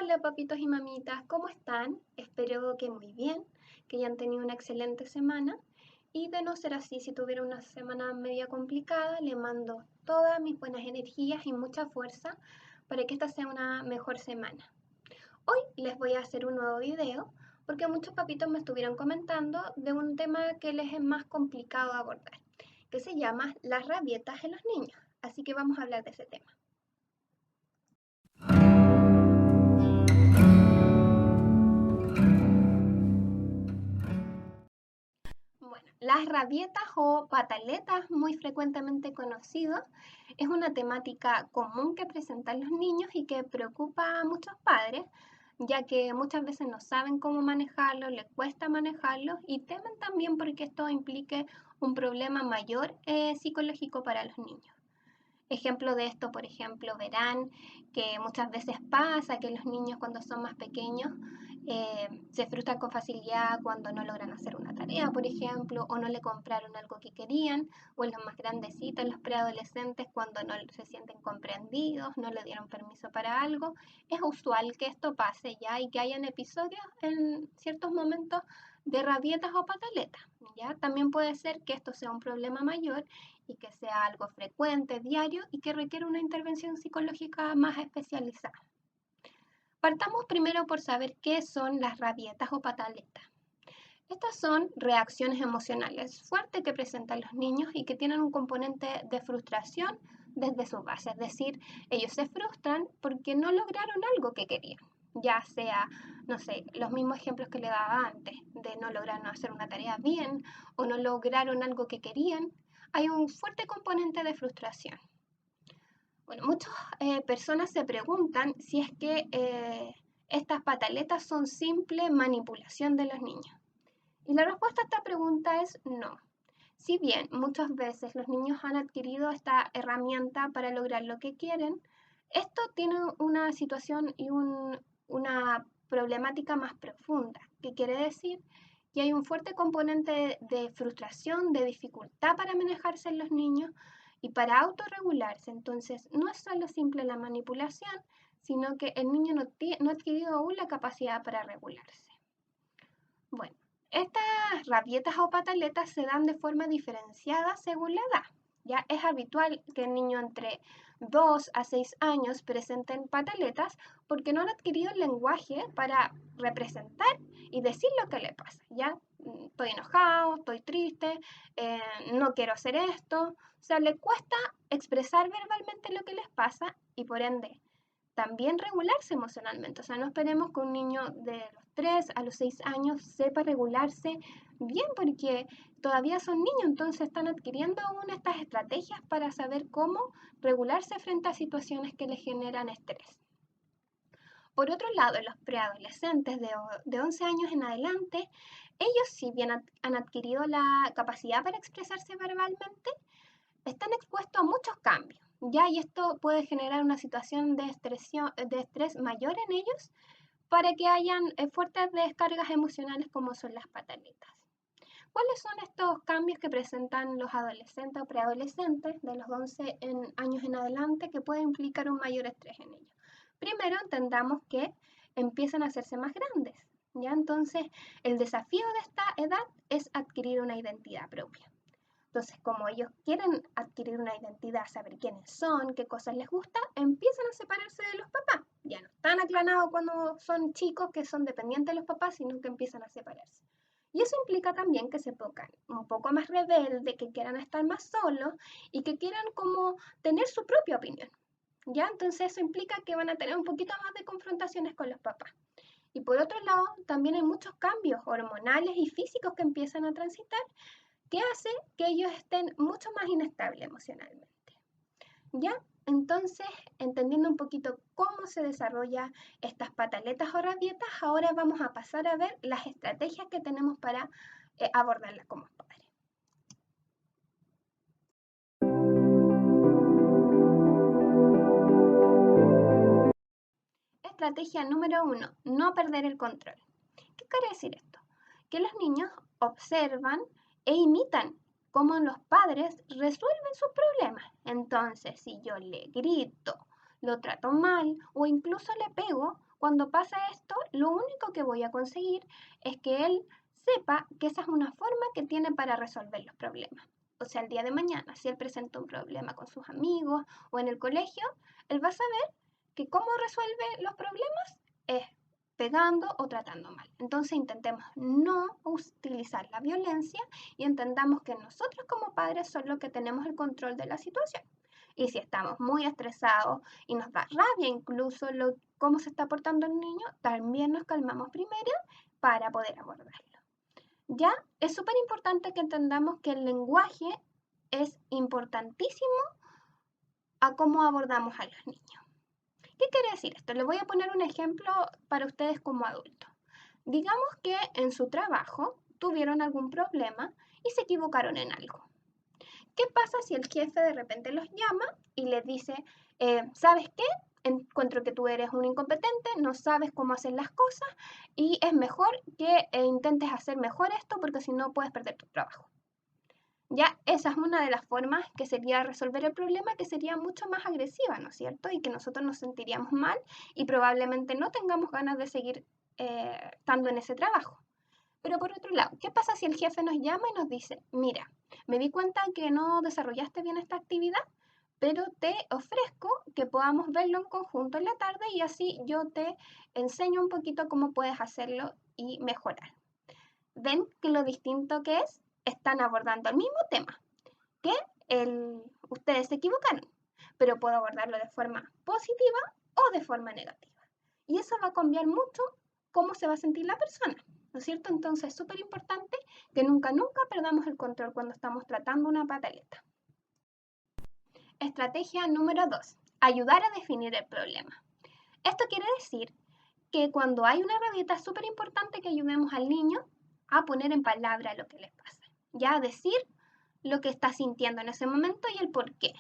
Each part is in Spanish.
Hola papitos y mamitas, ¿cómo están? Espero que muy bien, que hayan tenido una excelente semana y de no ser así, si tuvieron una semana media complicada, le mando todas mis buenas energías y mucha fuerza para que esta sea una mejor semana. Hoy les voy a hacer un nuevo video porque muchos papitos me estuvieron comentando de un tema que les es más complicado abordar, que se llama las rabietas en los niños, así que vamos a hablar de ese tema. Bueno, las rabietas o pataletas, muy frecuentemente conocidos, es una temática común que presentan los niños y que preocupa a muchos padres, ya que muchas veces no saben cómo manejarlo, les cuesta manejarlo y temen también porque esto implique un problema mayor psicológico para los niños. Ejemplo de esto, por ejemplo, verán que muchas veces pasa que los niños cuando son más pequeños se frustran con facilidad cuando no logran hacer una tarea, por ejemplo, o no le compraron algo que querían, o en los más grandecitos, los preadolescentes, cuando no se sienten comprendidos, no le dieron permiso para algo. Es usual que esto pase ya y que hayan episodios en ciertos momentos de rabietas o pataletas, ¿ya? También puede ser que esto sea un problema mayor y que sea algo frecuente, diario y que requiere una intervención psicológica más especializada. Partamos primero por saber qué son las rabietas o pataletas. Estas son reacciones emocionales fuertes que presentan los niños y que tienen un componente de frustración desde su base, es decir, ellos se frustran porque no lograron algo que querían, ya sea, no sé, los mismos ejemplos que le daba antes, de no lograr hacer una tarea bien o no lograron algo que querían, hay un fuerte componente de frustración. Bueno, muchas personas se preguntan si es que estas pataletas son simple manipulación de los niños. Y la respuesta a esta pregunta es no. Si bien muchas veces los niños han adquirido esta herramienta para lograr lo que quieren, esto tiene una situación y una problemática más profunda, que quiere decir que hay un fuerte componente de frustración, de dificultad para manejarse en los niños y para autorregularse. Entonces, no es solo simple la manipulación, sino que el niño no ha adquirido aún la capacidad para regularse. Bueno, estas rabietas o pataletas se dan de forma diferenciada según la edad. Ya es habitual que el niño entre 2 a 6 años presenten pataletas porque no han adquirido el lenguaje para representar y decir lo que le pasa. Ya estoy enojado, estoy triste, no quiero hacer esto. O sea, le cuesta expresar verbalmente lo que les pasa y por ende también regularse emocionalmente. O sea, no esperemos que un niño de los 3 a los 6 años sepa regularse bien porque todavía son niños, entonces están adquiriendo aún estas estrategias para saber cómo regularse frente a situaciones que les generan estrés. Por otro lado, los preadolescentes de 11 años en adelante, ellos si bien han adquirido la capacidad para expresarse verbalmente, están expuestos a muchos cambios, ¿ya? Y esto puede generar una situación de estrés mayor en ellos para que hayan fuertes descargas emocionales como son las pataletas. ¿Cuáles son estos cambios que presentan los adolescentes o preadolescentes de los 11 años en adelante que puede implicar un mayor estrés en ellos? Primero, entendamos que empiezan a hacerse más grandes, ¿ya? Entonces, el desafío de esta edad es adquirir una identidad propia. Entonces, como ellos quieren adquirir una identidad, saber quiénes son, qué cosas les gusta, empiezan a separarse de los papás. Ya no están aclanados cuando son chicos que son dependientes de los papás, sino que empiezan a separarse. Y eso implica también que se pongan un poco más rebeldes, que quieran estar más solos y que quieran como tener su propia opinión. ¿Ya? Entonces eso implica que van a tener un poquito más de confrontaciones con los papás. Y por otro lado, también hay muchos cambios hormonales y físicos que empiezan a transitar que hace que ellos estén mucho más inestables emocionalmente. ¿Ya? Entonces, entendiendo un poquito cómo se desarrolla estas pataletas o rabietas, ahora vamos a pasar a ver las estrategias que tenemos para abordarlas como padres. Estrategia número 1, no perder el control. ¿Qué quiere decir esto? Que los niños observan e imitan cómo los padres resuelven sus problemas. Entonces, si yo le grito, lo trato mal o incluso le pego, Cuando pasa esto, lo único que voy a conseguir es que él sepa que esa es una forma que tiene para resolver los problemas. O sea, el día de mañana, si él presenta un problema con sus amigos o en el colegio, él va a saber que cómo resuelve los problemas es pegando o tratando mal. Entonces intentemos no utilizar la violencia y entendamos que nosotros como padres son los que tenemos el control de la situación. Y si estamos muy estresados y nos da rabia incluso cómo se está portando el niño, también nos calmamos primero para poder abordarlo. Ya es súper importante que entendamos que el lenguaje es importantísimo a cómo abordamos a los niños. ¿Qué quiere decir esto? Les voy a poner un ejemplo para ustedes como adultos. Digamos que en su trabajo tuvieron algún problema y se equivocaron en algo. ¿Qué pasa si el jefe de repente los llama y les dice, ¿sabes qué? Encuentro que tú eres un incompetente, no sabes cómo hacer las cosas y es mejor que intentes hacer mejor esto porque si no puedes perder tu trabajo. Ya esa es una de las formas que sería resolver el problema, que sería mucho más agresiva, ¿no es cierto? Y que nosotros nos sentiríamos mal y probablemente no tengamos ganas de seguir estando en ese trabajo. Pero por otro lado, ¿qué pasa si el jefe nos llama y nos dice, mira, me di cuenta que no desarrollaste bien esta actividad, pero te ofrezco que podamos verlo en conjunto en la tarde y así yo te enseño un poquito cómo puedes hacerlo y mejorar? ¿Ven que lo distinto que es? Están abordando el mismo tema, que ustedes se equivocaron, pero puedo abordarlo de forma positiva o de forma negativa. Y eso va a cambiar mucho cómo se va a sentir la persona, ¿no es cierto? Entonces es súper importante que nunca perdamos el control cuando estamos tratando una pataleta. Estrategia número 2. Ayudar a definir el problema. Esto quiere decir que cuando hay una rabieta es súper importante que ayudemos al niño a poner en palabra lo que le pasa, ya a decir lo que está sintiendo en ese momento y el por qué.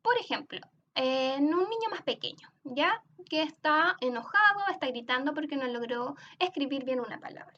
Por ejemplo, en un niño más pequeño, ya que está enojado, está gritando porque no logró escribir bien una palabra.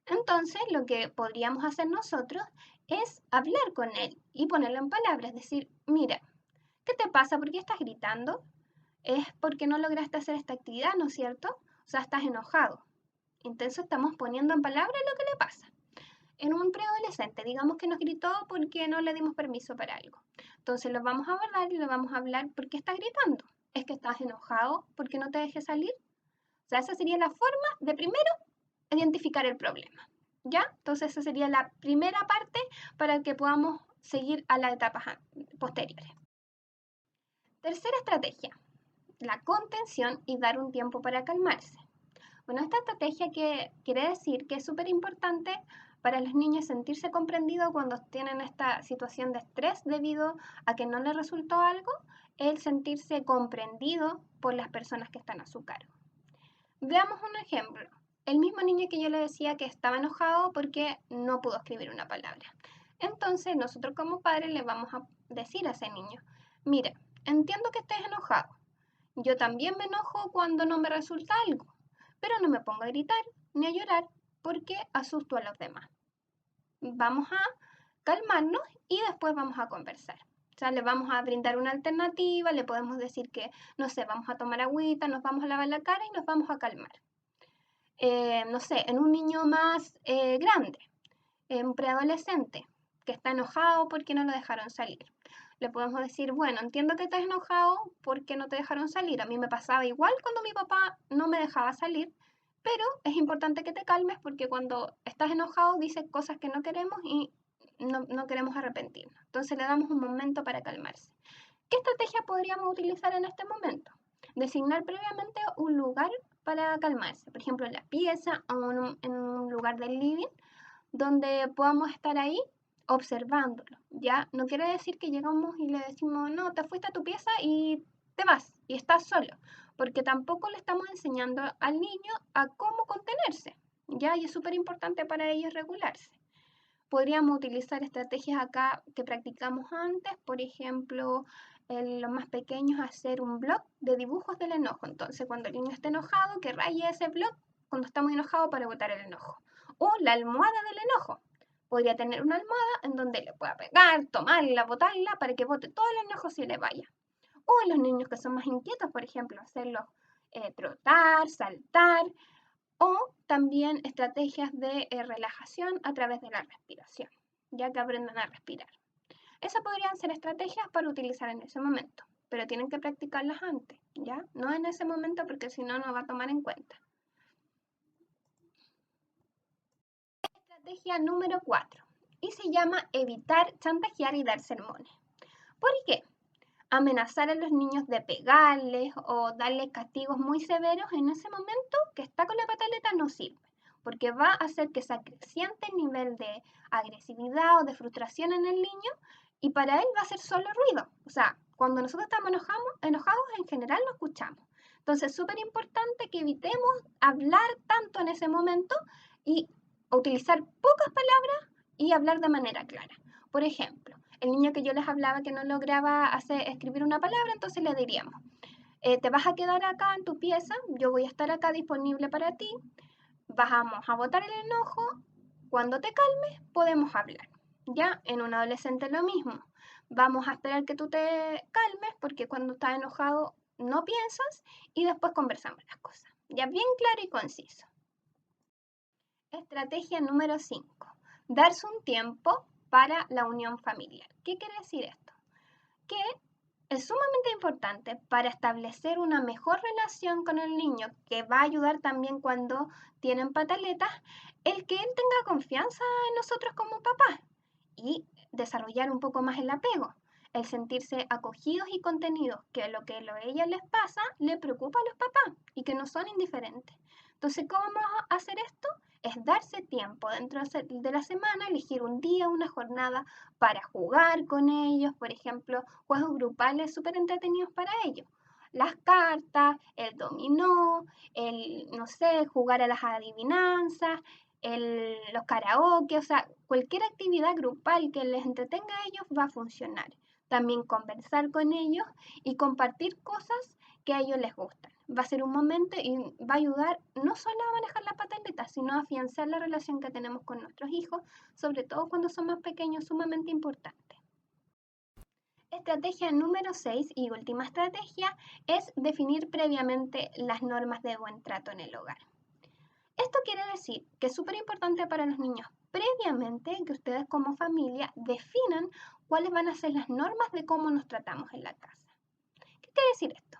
Entonces, lo que podríamos hacer nosotros es hablar con él y ponerlo en palabras, decir, mira, ¿qué te pasa? ¿Por qué estás gritando? Es porque no lograste hacer esta actividad, ¿no es cierto? O sea, estás enojado. Entonces estamos poniendo en palabras lo que le pasa. En un preadolescente, digamos que nos gritó porque no le dimos permiso para algo. Entonces lo vamos a abordar y le vamos a hablar por qué está gritando. ¿Es que estás enojado porque no te dejes salir? O sea, esa sería la forma de primero identificar el problema. ¿Ya? Entonces esa sería la primera parte para que podamos seguir a las etapas posteriores. Tercera estrategia, la contención y dar un tiempo para calmarse. Bueno, esta estrategia que quiere decir que es súper importante para los niños sentirse comprendidos cuando tienen esta situación de estrés debido a que no les resultó algo, el sentirse comprendido por las personas que están a su cargo. Veamos un ejemplo. El mismo niño que yo le decía que estaba enojado porque no pudo escribir una palabra. Entonces nosotros como padres le vamos a decir a ese niño, mira, entiendo que estés enojado. Yo también me enojo cuando no me resulta algo, pero no me pongo a gritar ni a llorar porque asusto a los demás. Vamos a calmarnos y después vamos a conversar. O sea, le vamos a brindar una alternativa, le podemos decir que, no sé, vamos a tomar agüita, nos vamos a lavar la cara y nos vamos a calmar. No sé, en un niño más grande, un preadolescente, que está enojado porque no lo dejaron salir. Le podemos decir, bueno, entiendo que estás enojado porque no te dejaron salir. A mí me pasaba igual cuando mi papá no me dejaba salir, pero es importante que te calmes porque cuando estás enojado dices cosas que no queremos y no queremos arrepentirnos. Entonces le damos un momento para calmarse. ¿Qué estrategia podríamos utilizar en este momento? Designar previamente un lugar para calmarse, por ejemplo en la pieza o en un lugar del living donde podamos estar ahí observándolo. Ya no quiere decir que llegamos y le decimos, no, te fuiste a tu pieza y te vas y estás solo, porque tampoco le estamos enseñando al niño a cómo contenerse. Ya, y es súper importante para ellos regularse. Podríamos utilizar estrategias acá que practicamos antes, por ejemplo, en los más pequeños hacer un blog de dibujos del enojo. Entonces, cuando el niño esté enojado, que raye ese blog cuando está muy enojado para botar el enojo. O la almohada del enojo. Podría tener una almohada en donde le pueda pegar, tomarla, botarla para que bote todo el enojo si le vaya. O en los niños que son más inquietos, por ejemplo, hacerlos trotar, saltar o también estrategias de relajación a través de la respiración, ya que aprendan a respirar. Esas podrían ser estrategias para utilizar en ese momento, pero tienen que practicarlas antes, ¿ya? No en ese momento porque si no, no va a tomar en cuenta. Estrategia número 4 y se llama evitar chantajear y dar sermones. ¿Por qué? Amenazar a los niños de pegarles o darles castigos muy severos en ese momento que está con la pataleta no sirve, porque va a hacer que se acreciente el nivel de agresividad o de frustración en el niño y para él va a ser solo ruido. O sea, cuando nosotros estamos enojados en general lo escuchamos. Entonces es súper importante que evitemos hablar tanto en ese momento y utilizar pocas palabras y hablar de manera clara. Por ejemplo, el niño que yo les hablaba que no lograba escribir una palabra, entonces le diríamos, te vas a quedar acá en tu pieza, yo voy a estar acá disponible para ti, vamos a botar el enojo, cuando te calmes podemos hablar. Ya en un adolescente lo mismo, vamos a esperar que tú te calmes porque cuando estás enojado no piensas y después conversamos las cosas. Ya bien claro y conciso. Estrategia número 5. Darse un tiempo para la unión familiar. ¿Qué quiere decir esto? Que es sumamente importante para establecer una mejor relación con el niño, que va a ayudar también cuando tienen pataletas, el que él tenga confianza en nosotros como papás y desarrollar un poco más el apego, el sentirse acogidos y contenidos, que lo que a ella les pasa le preocupa a los papás y que no son indiferentes. Entonces, ¿cómo vamos a hacer esto? Es darse tiempo dentro de la semana, elegir un día, una jornada para jugar con ellos, por ejemplo, juegos grupales súper entretenidos para ellos. Las cartas, el dominó, no sé, jugar a las adivinanzas, los karaoke, o sea, cualquier actividad grupal que les entretenga a ellos va a funcionar. También conversar con ellos y compartir cosas que a ellos les gustan. Va a ser un momento y va a ayudar no solo a manejar la pataleta, sino a afianzar la relación que tenemos con nuestros hijos, sobre todo cuando son más pequeños, sumamente importante. Estrategia número 6 y última estrategia es definir previamente las normas de buen trato en el hogar. Esto quiere decir que es súper importante para los niños previamente que ustedes como familia definan cuáles van a ser las normas de cómo nos tratamos en la casa. ¿Qué quiere decir esto?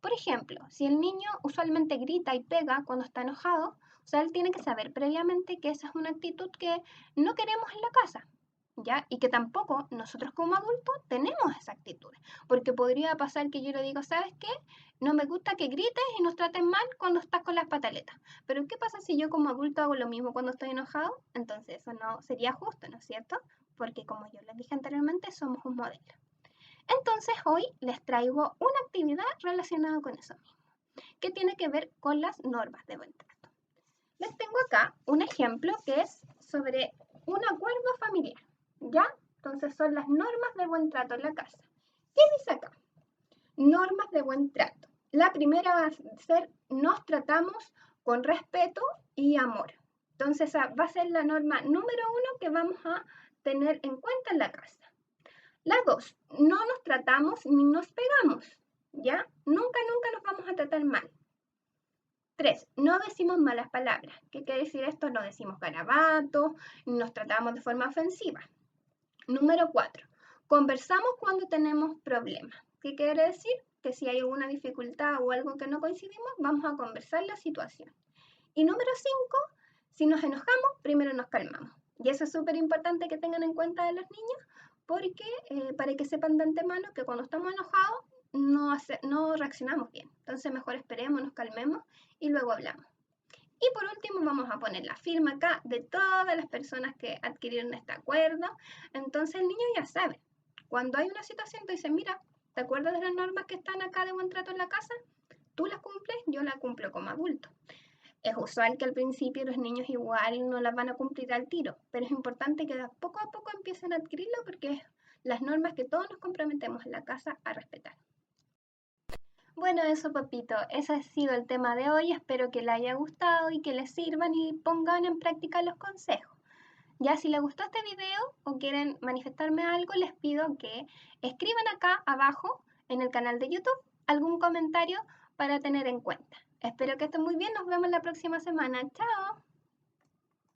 Por ejemplo, si el niño usualmente grita y pega cuando está enojado, o sea, él tiene que saber previamente que esa es una actitud que no queremos en la casa, ¿ya? Y que tampoco nosotros como adultos tenemos esa actitud, porque podría pasar que yo le digo, ¿sabes qué? No me gusta que grites y nos traten mal cuando estás con las pataletas. Pero ¿qué pasa si yo como adulto hago lo mismo cuando estoy enojado? Entonces eso no sería justo, ¿no es cierto? Porque como yo les dije anteriormente, somos un modelo. Entonces hoy les traigo una actividad relacionada con eso mismo, que tiene que ver con las normas de buen trato. Les tengo acá un ejemplo que es sobre un acuerdo familiar, ¿ya? Entonces son las normas de buen trato en la casa. ¿Qué dice acá? Normas de buen trato. La primera va a ser nos tratamos con respeto y amor. Entonces esa va a ser la norma número 1 que vamos a tener en cuenta en la casa. La 2, no nos tratamos ni nos pegamos, ¿ya? Nunca nos vamos a tratar mal. 3, no decimos malas palabras. ¿Qué quiere decir esto? No decimos garabatos, ni nos tratamos de forma ofensiva. Número 4, conversamos cuando tenemos problemas. ¿Qué quiere decir? Que si hay alguna dificultad o algo que no coincidimos, vamos a conversar la situación. Y número 5, si nos enojamos, primero nos calmamos. Y eso es súper importante que tengan en cuenta de los niños, porque para que sepan de antemano que cuando estamos enojados no reaccionamos bien. Entonces mejor esperemos, nos calmemos y luego hablamos. Y por último vamos a poner la firma acá de todas las personas que adquirieron este acuerdo. Entonces el niño ya sabe. Cuando hay una situación, tú dices, mira, ¿te acuerdas de las normas que están acá de buen trato en la casa? Tú las cumples, yo las cumplo como adulto. Es usual que al principio los niños igual no las van a cumplir al tiro, pero es importante que de poco a poco empiecen a adquirirlo porque es las normas que todos nos comprometemos en la casa a respetar. Bueno, eso, papito, ese ha sido el tema de hoy. Espero que les haya gustado y que les sirvan y pongan en práctica los consejos. Ya si les gustó este video o quieren manifestarme algo, les pido que escriban acá abajo en el canal de YouTube algún comentario para tener en cuenta. Espero que estés muy bien, nos vemos la próxima semana. Chao.